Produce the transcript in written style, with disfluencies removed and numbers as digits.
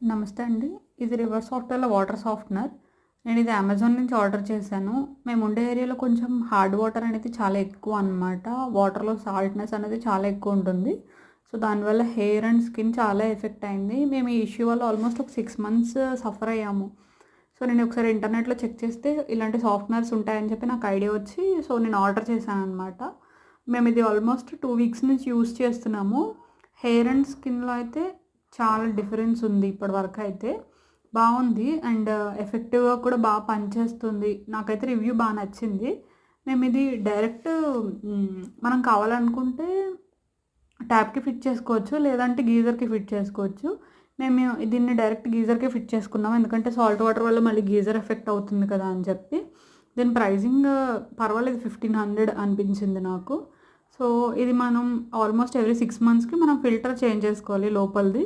నమస్తే అండి. ఇది రివర్స్ సాఫ్ట్‌వేర్‌లో వాటర్ సాఫ్ట్‌నర్. నేను ఇది అమెజాన్ నుంచి ఆర్డర్ చేశాను. మేము ఉండే ఏరియాలో కొంచెం హార్డ్ వాటర్ అనేది చాలా ఎక్కువ అనమాట. వాటర్‌లో సాల్ట్‌నెస్ అనేది చాలా ఎక్కువ ఉంటుంది. సో, దానివల్ల హెయిర్ అండ్ స్కిన్ చాలా ఎఫెక్ట్ అయింది. మేము ఈ ఇష్యూ వల్ల ఆల్మోస్ట్ ఒక 6 మంత్స్ సఫర్ అయ్యాము. సో, నేను ఒకసారి ఇంటర్నెట్‌లో చెక్ చేస్తే ఇలాంటి సాఫ్ట్‌నర్స్ ఉంటాయని చెప్పి నాకు ఐడియా వచ్చి నేను ఆర్డర్ చేశాననమాట. మేము ఇది ఆల్మోస్ట్ 2 వీక్స్ నుంచి యూజ్ చేస్తున్నాము. హెయిర్ అండ్ స్కిన్‌లో అయితే చాలా డిఫరెన్స్ ఉంది ఇప్పటివరకైతే. బావుంది అండ్ ఎఫెక్టివ్‌గా కూడా పనిచేస్తుంది. నాకైతే రివ్యూ నచ్చింది. మేమిది డైరెక్ట్ మనం కావాలనుకుంటే ట్యాప్‌కి ఫిట్ చేసుకోవచ్చు. లేదంటే గీజర్‌కి ఫిట్ చేసుకోవచ్చు. మేము దీన్ని డైరెక్ట్ గీజర్‌కే ఫిట్ చేసుకున్నాం. ఎందుకంటే సాల్ట్ వాటర్ వల్ల మళ్ళీ గీజర్ ఎఫెక్ట్ అవుతుంది కదా అని చెప్పి. దీని ప్రైజింగ్ పర్వాలేదు 1500 అనిపించింది నాకు. సో, ఇది మనం ఆల్మోస్ట్ ఎవ్రీ 6 మంత్స్‌కి మనం ఫిల్టర్ చేంజ్ చేసుకోవాలి లోపలిది.